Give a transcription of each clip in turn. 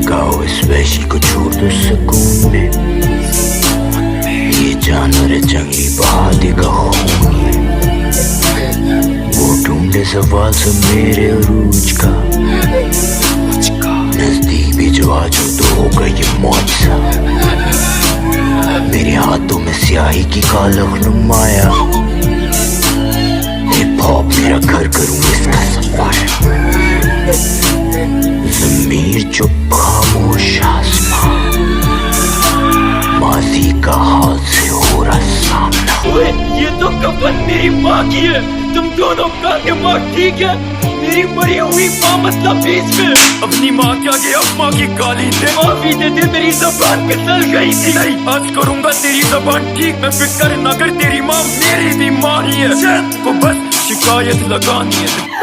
भगाओ इस वहशी को, छोड़ दो सुकून में। ये जानवर है जंगली, बहा देगा खून ये। वो ढूंढे सवाल से मेरे अरूज का, नजदीक भी जो आज हो तो होगा ये मौजज़ा। मेरे हाथों में स्याही की कालख नुमाया, हिप हॉप मेरा घर करूं इसका सफाया। ज़मीर चुप खामोश आसमां, माजी का हाल से हो रहा सामना। ओए, ये तो कफन मेरी माँ की है। तुम दोनों का दिमाग ठीक है? मेरी मरी हुई माँ मसला बीच में। अपनी माँ के आगे अब माँ की गाली दे। माफी दे दे, मेरी जबान फिसल गई थी। नहीं, आज करूंगा तेरी जबान ठीक। मैं फिक्र न कर, तेरी माँ मेरी भी माँ ही है। को बस शिकायत लगानी है।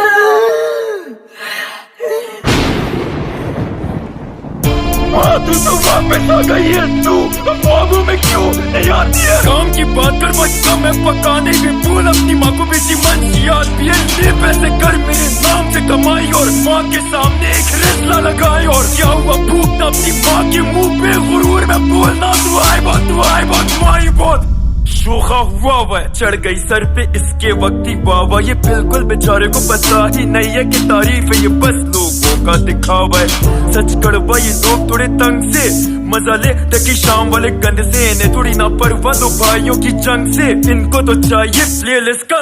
तू तो वापस आ गई है। तू ख्वाबों में क्यों नहीं आती है? काम की बात कर, बच्चा मैं पकाने भी भूल। अपनी माँ को बेची मंशियात भी है। ये पैसे कर मेरे नाम से कमाई और माँ के सामने एक रिश्ता लगाई। और क्या हुआ भूखना अपनी माँ के मुंह पे गुरूर में बोलना। तू आए बात माई बहुत शोखा हुआ वह चढ़ गई सर पे इसके वक्ती बाबा। ये बिल्कुल बेचारे को पता ही नहीं है कि तारीफ है ये बस लोगों का दिखावा है। सच कड़वा ये लोग थोड़े तंग से मजा ले तकी शाम वाले गंद से। इन्हें थोड़ी ना परवाह दो भाइयों की जंग से। इनको तो चाहिए प्लेलिस्ट का